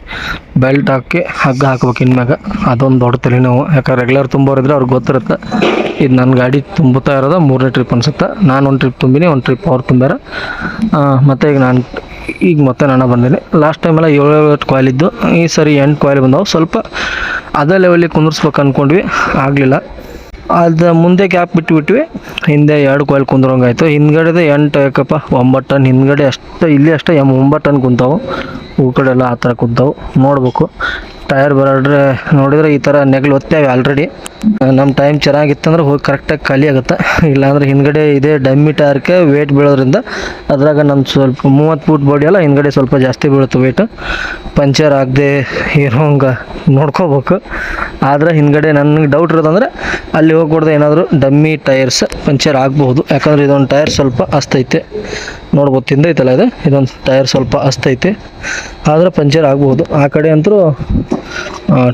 ಬೆಲ್ಟ್ ಹಾಕಿ ಹಗ್ಗ ಹಾಕ್ಬೇಕು ಇನ್ಮ್ಯಾಗ. ಅದೊಂದು ದೊಡ್ಡ ತಲೆನೋವು. ಯಾಕಂದ್ರೆ ರೆಗ್ಯುಲರ್ ತುಂಬೋರಿದ್ರೆ ಅವ್ರಿಗೆ ಗೊತ್ತಿರುತ್ತೆ. ಇದು ನನ್ನ ಗಾಡಿ ತುಂಬುತ್ತಾ ಇರೋದು 3ನೇ ಟ್ರಿಪ್ ಅನ್ಸುತ್ತೆ. ನಾನು ಒಂದು ಟ್ರಿಪ್ ತುಂಬಿನಿ, ಒಂದು ಟ್ರಿಪ್ ಅವ್ರು ತುಂಬ್ಯಾರ. ಮತ್ತು ಈಗ ಮತ್ತೆ ನಾನು ಬಂದೀನಿ. ಲಾಸ್ಟ್ ಟೈಮೆಲ್ಲ 7 ಕಾಯಿಲ್ ಇದ್ದು, ಈ ಸರಿ 8 ಕಾಯಿಲ್ ಬಂದವು. ಸ್ವಲ್ಪ ಅದೇ ಲೆವೆಲಿಗೆ ಕುಂದಿರ್ಸ್ಬೇಕು ಅಂದ್ಕೊಂಡ್ವಿ, ಆಗಲಿಲ್ಲ. ಅದು ಮುಂದೆ ಗ್ಯಾಪ್ ಬಿಟ್ಬಿಟ್ವಿ. ಹಿಂದೆ 2 ಕಾಯಿಲ್ ಕುಂದ್ರಂಗಾಯ್ತು. ಹಿಂದ್ಗಡೆದು 8 ಯಾಕಪ್ಪ 9 ಟನ್. ಹಿಂದ್ಗಡೆ ಅಷ್ಟು, ಇಲ್ಲಿ ಅಷ್ಟೇ 9 ಟನ್ ಕುಂತಾವು. ಕಡೆ ಎಲ್ಲ ಆ ಥರ ಕುಂತಾವು. ನೋಡ್ಬೇಕು. ಟೈರ್ ಬರೋಡ್ರೆ ನೋಡಿದ್ರೆ ಈ ಥರ ನೆಗ್ಲು ಒತ್ತೇವೆ ಆಲ್ರೆಡಿ. ನಮ್ಮ ಟೈಮ್ ಚೆನ್ನಾಗಿತ್ತಂದ್ರೆ ಹೋಗಿ ಕರೆಕ್ಟಾಗಿ ಖಾಲಿ ಆಗುತ್ತೆ. ಇಲ್ಲಾಂದ್ರೆ ಹಿಂದ್ಗಡೆ ಇದೇ ಡಮ್ಮಿ ಟೈರ್ಗೆ ವೇಟ್ ಬೀಳೋದ್ರಿಂದ ಅದ್ರಾಗ ನಮ್ಮ ಸ್ವಲ್ಪ 30 ಫೂಟ್ ಬಾಡಿ ಅಲ್ಲ, ಹಿಂದ್ಗಡೆ ಸ್ವಲ್ಪ ಜಾಸ್ತಿ ಬೀಳುತ್ತೆ ವೇಟ್. ಪಂಚರ್ ಆಗದೆ ಇರೋಂಗೆ ನೋಡ್ಕೋಬೇಕು. ಆದರೆ ಹಿಂದ್ಗಡೆ ನನಗೆ ಡೌಟ್ ಇರೋದಂದರೆ ಅಲ್ಲಿ ಹೋಗ್ಬಿಡ್ದೆ ಏನಾದರೂ ಡಮ್ಮಿ ಟೈರ್ಸ್ ಪಂಚರ್ ಆಗಬಹುದು. ಯಾಕಂದರೆ ಇದೊಂದು ಟೈರ್ ಸ್ವಲ್ಪ ಅಸ್ತೈತೆ. ನೋಡ್ಬೋದು, ತಿಂದೈತಲ್ಲ ಇದು. ಇದೊಂದು ಟೈರ್ ಸ್ವಲ್ಪ ಅಸ್ತೈತೆ, ಆದರೆ ಪಂಚರ್ ಆಗ್ಬೋದು. ಆ ಕಡೆ ಅಂತೂ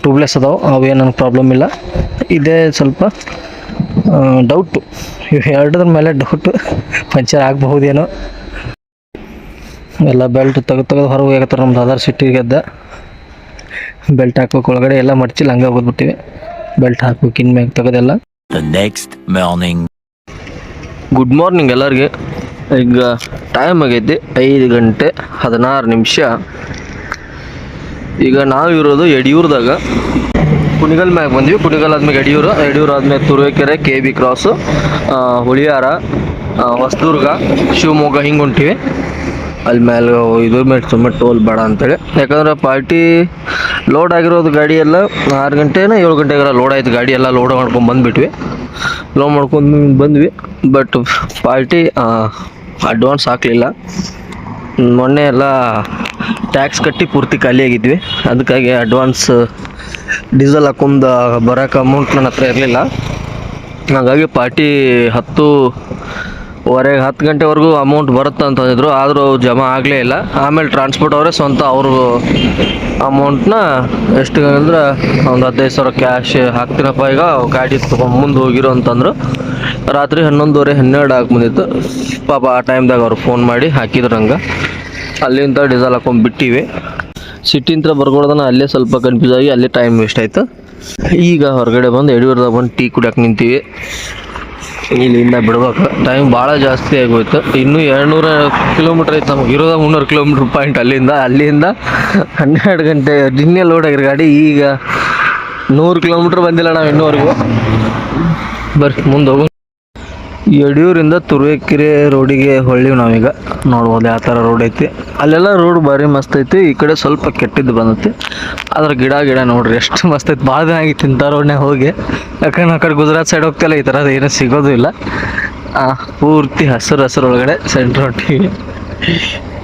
ಟ್ಯೂಬ್ಲೆಸ್ ಅದಾವೆ, ಅವೇನು ನನಗೆ ಪ್ರಾಬ್ಲಮ್ ಇಲ್ಲ. ಇದೇ ಸ್ವಲ್ಪ ಡೌಟು. ಇವು ಎರಡದ್ರ ಮೇಲೆ ಡೌಟು, ಪಂಚರ್ ಆಗಬಹುದೇನೋ. ಎಲ್ಲ ಬೆಲ್ಟ್ ತೆಗೆದು ಹೊರಗೆ ಹೋಗತ್ತಾರೆ. ನಮ್ದು ಅದರ್ ಸಿಟ್ಟಿಗೆದ್ದ ಬೆಲ್ಟ್ ಹಾಕ್ಬೇಕು. ಒಳಗಡೆ ಎಲ್ಲ ಮಡ್ಚಿಲ್ಲ, ಹಂಗೆ ಹೋಗ್ಬಿಟ್ಟಿವಿ. ಬೆಲ್ಟ್ ಹಾಕ್ಬೇಕು ಇನ್ಮ್ಯಾಗ ತೆಗೆದೆಲ್ಲ. ಗುಡ್ ಮಾರ್ನಿಂಗ್ ಎಲ್ಲರಿಗೆ. ಈಗ ಟೈಮ್ ಆಗೈತಿ 5 ಗಂಟೆ 16 ನಿಮಿಷ. ಈಗ ನಾವು ಇರೋದು ಯಡಿಯೂರದಾಗ. ಕುಣಿಗಲ್ ಮ್ಯಾಗ ಬಂದ್ವಿ. ಕುಣಿಗಲ್ ಆದ್ಮೇಲೆ ಯಡಿಯೂರು ಆದ್ಮೇಲೆ ತುರುವೇಕೆರೆ, KB ಕ್ರಾಸು, ಹುಳಿಯಾರ, ಹೊಸದುರ್ಗ, ಶಿವಮೊಗ್ಗ ಹಿಂಗೆ ಹೊಂಟಿವಿ. ಅಲ್ಲಿ ಮೇಲೆ ಇದ್ರ ಮೇಲೆ ಸುಮ್ಮನೆ ಟೋಲ್ ಬೇಡ ಅಂತೇಳಿ. ಯಾಕಂದ್ರೆ ಪಾರ್ಟಿ ಲೋಡ್ ಆಗಿರೋದು ಗಾಡಿ ಎಲ್ಲ 6 ಗಂಟೆನ 7 ಗಂಟೆಗೆಲ್ಲ ಲೋಡ್ ಆಯ್ತು. ಗಾಡಿ ಎಲ್ಲ ಲೋಡ್ ಮಾಡ್ಕೊಂಡು ಬಂದುಬಿಟ್ವಿ. ಲೋಡ್ ಮಾಡ್ಕೊಂಡು ಬಂದ್ವಿ. ಬಟ್ ಪಾರ್ಟಿ ಅಡ್ವಾನ್ಸ್ ಹಾಕಲಿಲ್ಲ. ಮೊನ್ನೆ ಎಲ್ಲ ಟ್ಯಾಕ್ಸ್ ಕಟ್ಟಿ ಪೂರ್ತಿ ಖಾಲಿಯಾಗಿದ್ವಿ. ಅದಕ್ಕಾಗಿ ಅಡ್ವಾನ್ಸ್ ಡೀಸೆಲ್ ಹಾಕೊಂಡು ಬರೋಕೆ ಅಮೌಂಟ್ ನನ್ನ ಹತ್ರ ಇರಲಿಲ್ಲ. ಹಾಗಾಗಿ ಪಾರ್ಟಿ 10 ಗಂಟೆವರೆಗೂ ಅಮೌಂಟ್ ಬರುತ್ತೆ ಅಂತಂದಿದ್ರು. ಆದರೂ ಜಮಾ ಆಗಲೇ ಇಲ್ಲ. ಆಮೇಲೆ ಟ್ರಾನ್ಸ್ಪೋರ್ಟ್ ಅವರೇ ಸ್ವಂತ ಅವರು ಅಮೌಂಟ್ನ ಎಷ್ಟು ಅಂದ್ರೆ ಒಂದು 15,000 ಕ್ಯಾಶ್ ಹಾಕ್ತೀನಪ್ಪ ಈಗ ಗಾಡಿ ತೊಗೊಂಡು ಮುಂದೆ ಹೋಗಿರೋ ಅಂತಂದರು. ರಾತ್ರಿ 11:30 12 ಆಗಿ ಬಂದಿತ್ತು. ಪಾಪ ಆ ಟೈಮ್ದಾಗ ಅವ್ರು ಫೋನ್ ಮಾಡಿ ಹಾಕಿದ್ರು ಹಂಗೆ. ಅಲ್ಲಿಂದ ಡೀಸೆಲ್ ಹಾಕೊಂಡು ಬಿಟ್ಟಿವಿ. ಸಿಟಿಂತ್ರ ಬರ್ಕೊಳ್ದನ ಅಲ್ಲೇ ಸ್ವಲ್ಪ ಕನ್ಫ್ಯೂಸ್ ಆಗಿ ಅಲ್ಲೇ ಟೈಮ್ ವೇಸ್ಟ್ ಆಯಿತು. ಈಗ ಹೊರಗಡೆ ಬಂದು ಯಡಿಯೂರದಾಗ ಬಂದು ಟೀ ಕುಡಿಯೋಕೆ ನಿಂತೀವಿ. ಇಲ್ಲಿಂದ ಬಿಡ್ಬೇಕು. ಟೈಮ್ ಭಾಳ ಜಾಸ್ತಿ ಆಗೋಯ್ತು. ಇನ್ನೂ 200 ಕಿಲೋಮೀಟ್ರ್ ಐತೆ ನಮಗೆ ಇರೋದ. 300 ಕಿಲೋಮೀಟ್ರ್ ಪಾಯಿಂಟ್ ಅಲ್ಲಿಂದ 12 ಗಂಟೆ ನಿನ್ನೆ ಲೋಡ್ ಆಗಿರೋ ಗಾಡಿ. ಈಗ 100 ಕಿಲೋಮೀಟ್ರ್ ಬಂದಿಲ್ಲ ನಾವು ಇನ್ನೂವರೆಗೂ. ಬರ್ರಿ ಮುಂದೆ ಹೋಗು. ಯಡಿಯೂರಿಂದ ತುರುವೇಕೆರೆ ರೋಡಿಗೆ ಹೊಳ್ಳಿವಿ ನಾವೀಗ. ನೋಡ್ಬೋದು ಯಾವ ಥರ ರೋಡ್ ಐತಿ. ಅಲ್ಲೆಲ್ಲ ರೋಡ್ ಭಾರಿ ಮಸ್ತ್ ಐತಿ. ಈ ಕಡೆ ಸ್ವಲ್ಪ ಕೆಟ್ಟಿದ್ದು ಬಂದೈತಿ. ಅದ್ರ ಗಿಡ ನೋಡ್ರಿ ಎಷ್ಟು ಮಸ್ತ್ ಐತಿ. ಭಾಳ ದಿನ ಆಗಿತ್ತು ಇಂಥ ರೋಡ್ನಾಗ ಹೋಗಿ. ಯಾಕಂದ್ರೆ ಆ ಕಡೆ ಗುಜರಾತ್ ಸೈಡ್ ಹೋಗ್ತಿಲ್ಲ, ಈ ಥರದ್ದು ಏನೂ ಸಿಗೋದು ಇಲ್ಲ. ಪೂರ್ತಿ ಹಸಿರು ಒಳಗಡೆ ಸೆಂಟ್ರ್ ಹೊಂಟಿವಿ.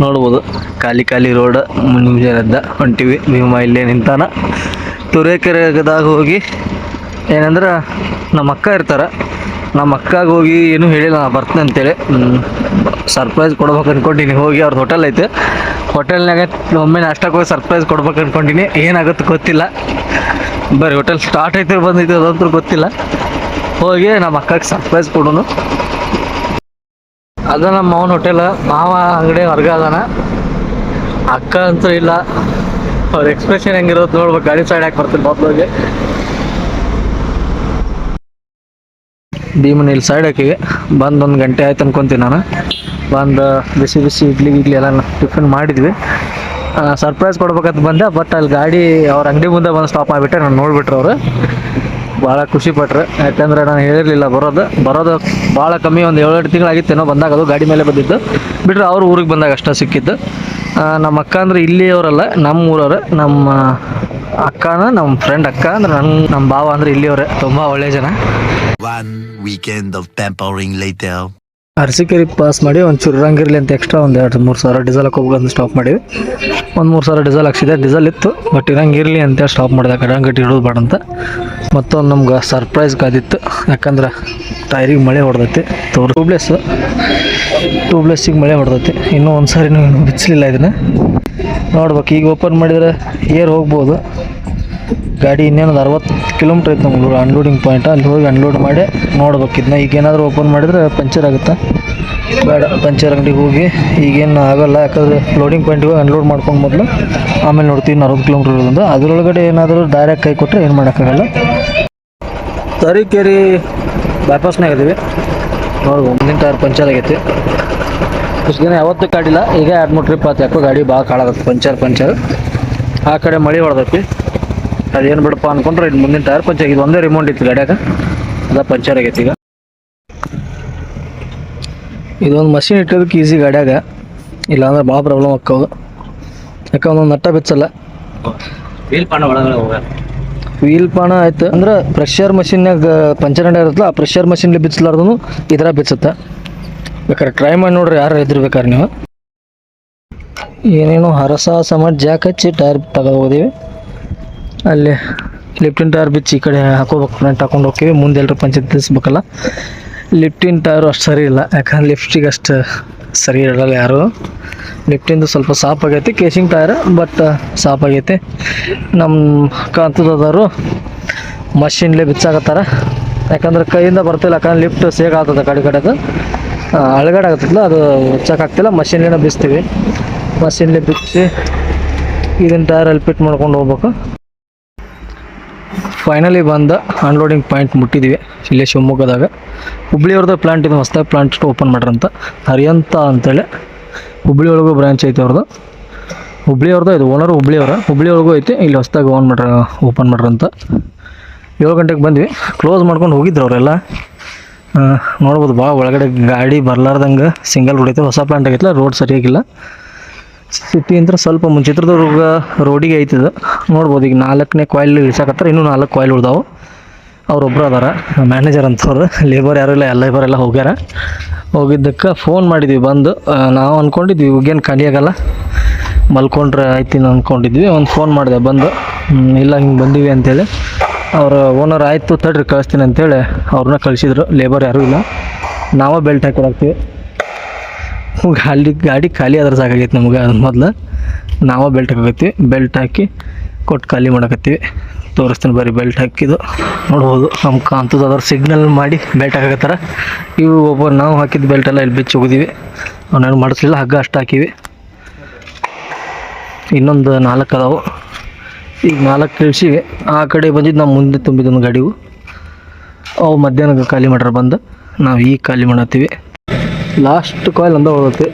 ನೋಡ್ಬೋದು ಖಾಲಿ ರೋಡ್. ಮುಂಜಾನೆದ್ದ ಹೊಂಟಿವಿ. ಭೀಮ ಇಲ್ಲೇ ನಿಂತಾನ. ತುರುವೇಕೆರೆದಾಗ ಹೋಗಿ ಏನಂದ್ರೆ ನಮ್ಮ ಅಕ್ಕ ಇರ್ತಾರೆ. ನಮ್ಮ ಅಕ್ಕಾಗ ಹೋಗಿ ಏನೂ ಹೇಳಿಲ್ಲ ನಾ ಬರ್ತೀನಿ ಅಂತೇಳಿ. ಸರ್ಪ್ರೈಸ್ ಕೊಡ್ಬೇಕು ಅಂದ್ಕೊಂಡಿನಿ. ಹೋಗಿ ಅವ್ರದ್ದು ಹೋಟೆಲ್ ಐತೆ. ಹೋಟೆಲ್ನಾಗ ಒಮ್ಮೆ ನಾಷ್ಟಕ್ಕೆ ಹೋಗಿ ಸರ್ಪ್ರೈಸ್ ಕೊಡ್ಬೇಕು ಅಂದ್ಕೊಂಡಿನಿ. ಏನಾಗುತ್ತೆ ಗೊತ್ತಿಲ್ಲ. ಬರೀ ಹೋಟೆಲ್ ಸ್ಟಾರ್ಟ್ ಐತೆ ಬಂದೈತೆ ಅದಂತೂ ಗೊತ್ತಿಲ್ಲ. ಹೋಗಿ ನಮ್ಮ ಅಕ್ಕಗೆ ಸರ್ಪ್ರೈಸ್ ಕೊಡೋನು. ಅದ ನಮ್ಮ ಮಾವನ ಹೋಟೆಲ್. ಮಾವ ಅಂಗಡಿ ಹೊರಗೆ ಅದಾನ. ಅಕ್ಕ ಅಂತೂ ಇಲ್ಲ. ಅವ್ರ ಎಕ್ಸ್ಪ್ರೆಷನ್ ಹೆಂಗಿರೋದು ನೋಡ್ಬೇಕು. ಗಾಡಿ ಸೈಡ್ ಹಾಕಿ ಬರ್ತೀನಿ ಮೊದಲಿಗೆ. ಭೀಮನ ಇಲ್ಲಿ ಸೈಡ್ ಹಾಕಿವಿ. ಬಂದು 1 ಗಂಟೆ ಆಯ್ತು ಅನ್ಕೊತೀನಿ ನಾನು. ಬಂದು ಬಿಸಿ ಇಡ್ಲಿ ಎಲ್ಲ ಟಿಫಿನ್ ಮಾಡಿದ್ವಿ. ಸರ್ಪ್ರೈಸ್ ಕೊಡ್ಬೇಕಂತ ಬಂದೆ. ಬಟ್ ಅಲ್ಲಿ ಗಾಡಿ ಅವ್ರ ಅಂಗಡಿ ಮುಂದೆ ಬಂದು ಸ್ಟಾಪ್ ಮಾಡಿಬಿಟ್ಟೆ. ನಾನು ನೋಡಿಬಿಟ್ರು ಅವರು. ಭಾಳ ಖುಷಿ ಪಟ್ರು. ಯಾಕಂದ್ರೆ ನಾನು ಹೇಳಿರಲಿಲ್ಲ ಬರೋದು ಭಾಳ ಕಮ್ಮಿ. ಒಂದು 7-8 ತಿಂಗಳಾಗಿತ್ತೇನೋ ಬಂದಾಗ. ಅದು ಗಾಡಿ ಮೇಲೆ ಬಂದಿದ್ದು ಬಿಟ್ಟರೆ ಅವ್ರು ಊರಿಗೆ ಬಂದಾಗ ಅಷ್ಟೇ ಸಿಕ್ಕಿದ್ದು. ನಮ್ಮ ಅಕ್ಕ ಅಂದ್ರೆ ಇಲ್ಲಿಯವರಲ್ಲ, ನಮ್ಮ ಊರವ್ರು. ನಮ್ಮ ಅಕ್ಕನ ನಮ್ಮ ಫ್ರೆಂಡ್ ಅಕ್ಕ ಅಂದ್ರೆ ನಮ್ಮ ಭಾವ ಅಂದ್ರೆ ಇಲ್ಲಿಯವರೇ. ತುಂಬ ಒಳ್ಳೆ ಜನ. One weekend of pampering later. Arsikere pass ಮಾಡಿ ಒಂಚೂರು ಇರಂಗಿರಲಿ ಅಂತ ಎಕ್ಸ್ಟ್ರಾ 2-3 ಸಾವಿರ ಡೀಸೆಲ್ ಹಾಕೋಬೇಕಂತ ಸ್ಟಾಪ್ ಮಾಡಿವಿ. 3 ಸಾವಿರ ಡೀಸೆಲ್ ಹಾಕ್ಸಿದೆ. ಡೀಸೆಲ್ ಇತ್ತು ಬಟ್ ಇರಂಗಿರಲಿ ಅಂತ ಸ್ಟಾಪ್ ಮಾಡಿದೆ. ಗಟ್ಟಿ ಇಡೋದು ಬೇಡ ಅಂತ. ಮತ್ತೊಂದು ನಮ್ಗೆ ಸರ್ಪ್ರೈಸ್ ಕಾದಿತ್ತು. ಯಾಕಂದ್ರೆ ಟೈರಿಗೆ ಮಳೆ ಹೊಡೆದೈತಿ. ಟ್ಯೂಬ್ಲೆಸ್ಸಿಗೆ ಮಳೆ ಹೊಡೆದೈತಿ. ಇನ್ನೂ ಒಂದು ಸಾರಿನೂ ಬಿಚ್ಚಲಿಲ್ಲ ಇದನ್ನು. ನೋಡ್ಬೇಕು. ಈಗ ಓಪನ್ ಮಾಡಿದರೆ ಹೋಗ್ಬೋದು. ಗಾಡಿ ಇನ್ನೇನೊಂದು 60 ಕಿಲೋಮೀಟ್ರ್ ಐತೆ ನಮ್ಗೆ ಅನ್ಲೋಡಿಂಗ್ ಪಾಯಿಂಟ್. ಅಲ್ಲಿ ಹೋಗಿ ಅನ್ಲೋಡ್ ಮಾಡಿ ನೋಡ್ಬೇಕು ಇದನ್ನ. ಈಗ ಏನಾದರೂ ಓಪನ್ ಮಾಡಿದರೆ ಪಂಚರ್ ಆಗುತ್ತಾ ಬೇಡ. ಪಂಚರ್ ಅಂಗಡಿಗೆ ಹೋಗಿ ಈಗೇನು ಆಗೋಲ್ಲ. ಯಾಕಂದರೆ ಲೋಡಿಂಗ್ ಪಾಯಿಂಟಿಗೆ ಹೋಗಿ ಅನ್ಲೋಡ್ ಮಾಡ್ಕೊಂಡು ಮೊದಲು ಆಮೇಲೆ ನೋಡ್ತೀವಿ. 60 ಕಿಲೋಮೀಟ್ರ್ ಇರೋದ್ರಿಂದ ಅದರೊಳಗಡೆ ಏನಾದರೂ ಡೈರೆಕ್ಟ್ ಕೈ ಕೊಟ್ಟರೆ ಏನು ಮಾಡೋಕ್ಕಾಗಲ್ಲ. ತರೀಕೆರೆ ಬೈಪಾಸ್ನಾಗ ಇದೀವಿ. ನೋಡ್ಬೋದು ಮುಂದಿನ ಟೈರ್ ಪಂಚರ್ ಆಗೈತಿ. ಇಷ್ಟು ದಿನ ಯಾವತ್ತೂ ಕಾಡಿಲ್ಲ. ಈಗ 2-3 ಟ್ರಿಪ್ ಆಯ್ತು. ಯಾಕೋ ಗಾಡಿ ಭಾಳ ಕಾಳಾಗತ್ತೆ. ಪಂಚರ್ ಆ ಕಡೆ ಮಳೆ ಹೊಡೆದೈತಿ. ಅದೇನು ಬಿಡಪ್ಪ ಅಂದ್ಕೊಂಡ್ರೆ ಇದು ಮುಂದಿನ ಟೈರ್ ಪಂಚರ್ ಆಗಿದೆ. ಒಂದೇ ರಿಮೋಟ್ ಇತ್ತು ಗಾಡಿಯಾಗ, ಅದ ಪಂಚರ್ ಆಗೈತಿ. ಈಗ ಇದೊಂದು ಮಷಿನ್ ಇಟ್ಟೋದಕ್ಕೆ ಈಸಿ ಗಾಡಿಯಾಗ. ಇಲ್ಲಾಂದ್ರೆ ಭಾಳ ಪ್ರಾಬ್ಲಮ್ ಆಕ್ಕವು. ಯಾಕಂದ್ರೆ ಒಂದು ನಟ್ಟ ಬಿಚ್ಚಲ್ಲ. ವೀಲ್ ಪಾಣ ಆಯ್ತು ಅಂದ್ರೆ ಪ್ರೆಷರ್ ಮಷಿನ್ನಾಗ ಪಂಚರ್ ಅಂಡ ಇರುತ್ತಲ್ಲ, ಆ ಪ್ರೆಷರ್ ಮಷಿನ್ಲಿ ಬಿಚ್ಚಲಾರ್ದು ಈ ಥರ ಬಿಚ್ಚುತ್ತೆ. ಬೇಕಾದ್ರೆ ಟ್ರೈ ಮಾಡಿ ನೋಡ್ರಿ ಯಾರು ಇದ್ದಿರ್ಬೇಕಾದ್ರೆ ನೀವು. ಏನೇನೋ ಹರಸಾಹಸ ಮಾಡಿ ಜಾಕ್ ಹಚ್ಚಿ ಟೈರ್ ತಗೋಬೋದೀವಿ. ಅಲ್ಲಿ ಲಿಫ್ಟಿನ್ ಟೈರ್ ಬಿಚ್ಚಿ ಈ ಕಡೆ ಹಾಕೋಬೇಕು. ಫ್ರಂಟ್ ಹಾಕೊಂಡು ಹೋಗ್ತೀವಿ. ಮುಂದೆ ಎಲ್ಲರೂ ಪಂಚರ್ ತಿಳಿಸ್ಬೇಕಲ್ಲ. ಲಿಫ್ಟಿನ್ ಟೈರು ಅಷ್ಟು ಸರಿ ಇಲ್ಲ. ಯಾಕಂದ್ರೆ ಲಿಫ್ಟಿಗೆ ಅಷ್ಟು ಸರಿ ಇರಲ್ಲ ಯಾರು. ಲಿಫ್ಟಿಂದು ಸ್ವಲ್ಪ ಸಾಫ್ ಆಗೈತಿ. ಕೇಸಿಂಗ್ ಟೈರ್ ಬಟ್ ಸಾಫ್ ಆಗೈತಿ. ನಮ್ಮ ಕಾಂತದವರು ಮಷಿನ್ಲಿ ಬಿಚ್ಚಾಕತ್ತಾರ. ಯಾಕಂದ್ರೆ ಕೈಯಿಂದ ಬರ್ತಿಲ್ಲ. ಯಾಕಂದ್ರೆ ಲಿಫ್ಟ್ ಸೇಗ್ ಆಗ್ತದೆ ಕಡೆದು ಅಳಗಡೆ ಆಗತ್ತಲ್ಲ, ಅದು ಬಿಚ್ಚಾಕಾಗ್ತಿಲ್ಲ. ಮಷಿನ್ಲಿನ ಬಿಚ್ತೀವಿ. ಮಷಿನ್ಲಿ ಬಿಚ್ಚಿ ಇದನ್ನು ಟೈರಲ್ಲಿ ಫಿಟ್ ಮಾಡ್ಕೊಂಡು ಹೋಗ್ಬೇಕು. ಫೈನಲಿ ಬಂದ ಅನ್ಲೋಡಿಂಗ್ ಪಾಯಿಂಟ್ ಮುಟ್ಟಿದ್ದೀವಿ. ಇಲ್ಲೇ ಶಿವಮೊಗ್ಗದಾಗ ಹುಬ್ಳಿಯವ್ರದ್ದು ಪ್ಲಾಂಟ್ ಇದು. ಹೊಸದಾಗಿ ಪ್ಲಾಂಟ್ ಓಪನ್ ಮಾಡ್ರಂತ ಹರಿಯಂತ ಅಂತೇಳಿ. ಹುಬ್ಳಿ ಒಳಗೂ ಬ್ರಾಂಚ್ ಐತೆ ಅವ್ರದ್ದು. ಹುಬ್ಳಿಯವ್ರದ್ದು ಇದು ಓನರು ಹುಬ್ಳಿ ಒಳಗೂ ಐತೆ. ಇಲ್ಲಿ ಹೊಸದಾಗಿ ಓಪನ್ ಮಾಡ್ರಂತ. 7 ಗಂಟೆಗೆ ಬಂದ್ವಿ. ಕ್ಲೋಸ್ ಮಾಡ್ಕೊಂಡು ಹೋಗಿದ್ರು ಅವರೆಲ್ಲ. ನೋಡ್ಬೋದು ಭಾಳ ಒಳಗಡೆ ಗಾಡಿ ಬರ್ಲಾರ್ದಂಗೆ ಸಿಂಗಲ್ ರೋಡ್ ಐತೆ. ಹೊಸ ಪ್ಲಾಂಟ್ ಆಗೈತಿಲ್ಲ, ರೋಡ್ ಸರಿಯಾಗಿಲ್ಲ. ಸಿಟಿ ಅಂದ್ರೆ ಸ್ವಲ್ಪ ಮುಂಚೆ ಚಿತ್ರದುರ್ಗ ರೋಡಿಗೆ ಐತಿದು ನೋಡ್ಬೋದು. ಈಗ 4ನೇ ಕಾಯಿಲ್ ಇಳ್ಸಾಕತ್ತಾರೆ, ಇನ್ನೂ 4 ಕಾಯಿಲ್ ಉಳ್ದಾವು. ಅವ್ರೊಬ್ರು ಅದಾರ ಮ್ಯಾನೇಜರ್ ಅಂತವ್ರು, ಲೇಬರ್ ಯಾರು ಇಲ್ಲ, ಲೇಬರ್ ಎಲ್ಲ ಹೋಗ್ಯಾರ. ಹೋಗಿದ್ದಕ್ಕೆ ಫೋನ್ ಮಾಡಿದ್ವಿ ಬಂದು. ನಾವು ಅಂದ್ಕೊಂಡಿದ್ವಿ ಇವಾಗೇನು ಖಾಲಿ ಆಗಲ್ಲ, ಮಲ್ಕೊಂಡ್ರೆ ಆಯ್ತಿನ ಅಂದ್ಕೊಂಡಿದ್ವಿ. ಒಂದು ಫೋನ್ ಮಾಡಿದೆ ಬಂದು, ಇಲ್ಲ ಹಿಂಗೆ ಬಂದೀವಿ ಅಂತೇಳಿ. ಅವ್ರ ಓನರ್ ಆಯಿತು ತಡ್ರಿ ಕಳಿಸ್ತೀನಿ ಅಂತೇಳಿ ಅವ್ರನ್ನ ಕಳಿಸಿದ್ರು. ಲೇಬರ್ ಯಾರೂ ಇಲ್ಲ, ನಾವೇ ಬೆಲ್ಟ್ ಹಾಕಿ ಕೊಡಾಕ್ತೀವಿ. ಗಾಡಿ ಖಾಲಿ ಆದ್ರೆ ಸಾಕಾಗೈತೆ ನಮ್ಗೆ. ಅದು ಮೊದಲು ನಾವೇ ಬೆಲ್ಟ್ ಹಾಕತ್ತೀವಿ, ಬೆಲ್ಟ್ ಹಾಕಿ ಕೊಟ್ಟು ಖಾಲಿ ಮಾಡಕತ್ತೀವಿ. ತೋರಿಸ್ತೀನಿ ಬರೀ ಬೆಲ್ಟ್ ಹಾಕಿದ್ದು ನೋಡ್ಬೋದು. ನಮ್ಮ ಕಾಂತದ ಅದ್ರ ಸಿಗ್ನಲ್ ಮಾಡಿ ಬೆಲ್ಟ್ ಹಾಕತ್ತಾರ. ಇವು ನಾವು ಹಾಕಿದ ಬೆಲ್ಟೆಲ್ಲ ಇಲ್ಲಿ ಬಿಚ್ಚಿ ಹೋಗಿದ್ದೀವಿ. ಅವನೇನು ಮಾಡಿಸ್ಲಿಲ್ಲ, ಹಗ್ಗ ಅಷ್ಟು ಹಾಕಿವಿ. ಇನ್ನೊಂದು 4 ಅದಾವು. ಈಗ 4 ಇಳಿಸಿವಿ. ಆ ಕಡೆ ಬಂದಿದ್ದು ನಾವು ಮುಂದೆ ತುಂಬಿದ್ದೊಂದು ಗಾಡಿವು, ಅವು ಮಧ್ಯಾಹ್ನ ಖಾಲಿ ಮಾಡ್ಯಾರ ಬಂದು. ನಾವು ಈಗ ಖಾಲಿ ಮಾಡತ್ತೀವಿ. ಲಾಸ್ಟ್ ಕಾಯಿಲ್ ಅಂದ ಹೋಗುತ್ತೆ.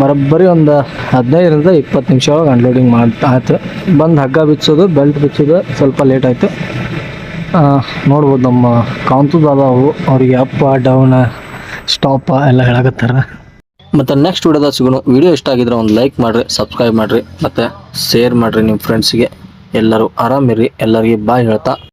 ಬರೋಬ್ಬರಿ ಒಂದು 15ರಿಂದ 20 ನಿಮಿಷ ಒಳಗೆ ಅನ್ಲೋಡಿಂಗ್ ಆಯ್ತು. ಬಂದು ಹಗ್ಗ ಬಿಚ್ಚೋದು, ಬೆಲ್ಟ್ ಬಿಚ್ಚೋದು ಸ್ವಲ್ಪ ಲೇಟ್ ಆಯಿತು. ನೋಡ್ಬೋದು ನಮ್ಮ ಕಾಂತದ ಅದಾವು. ಅವ್ರಿಗೆ ಅಪ್ ಡೌನ್ ಸ್ಟಾಪ ಎಲ್ಲ ಹೇಳಕತ್ತಾರ. ಮತ್ತು ನೆಕ್ಸ್ಟ್ ವಿಡಿಯೋದಾಗ ಸಿಗೋಣ. ವಿಡಿಯೋ ಇಷ್ಟ ಆಗಿದ್ರೆ ಒಂದು ಲೈಕ್ ಮಾಡಿರಿ, ಸಬ್ಸ್ಕ್ರೈಬ್ ಮಾಡಿರಿ, ಮತ್ತು ಶೇರ್ ಮಾಡಿರಿ ನಿಮ್ಮ ಫ್ರೆಂಡ್ಸಿಗೆ. ಎಲ್ಲರೂ ಆರಾಮಿರಿ. ಎಲ್ಲರಿಗೆ ಬಾಯ್ ಹೇಳ್ತಾ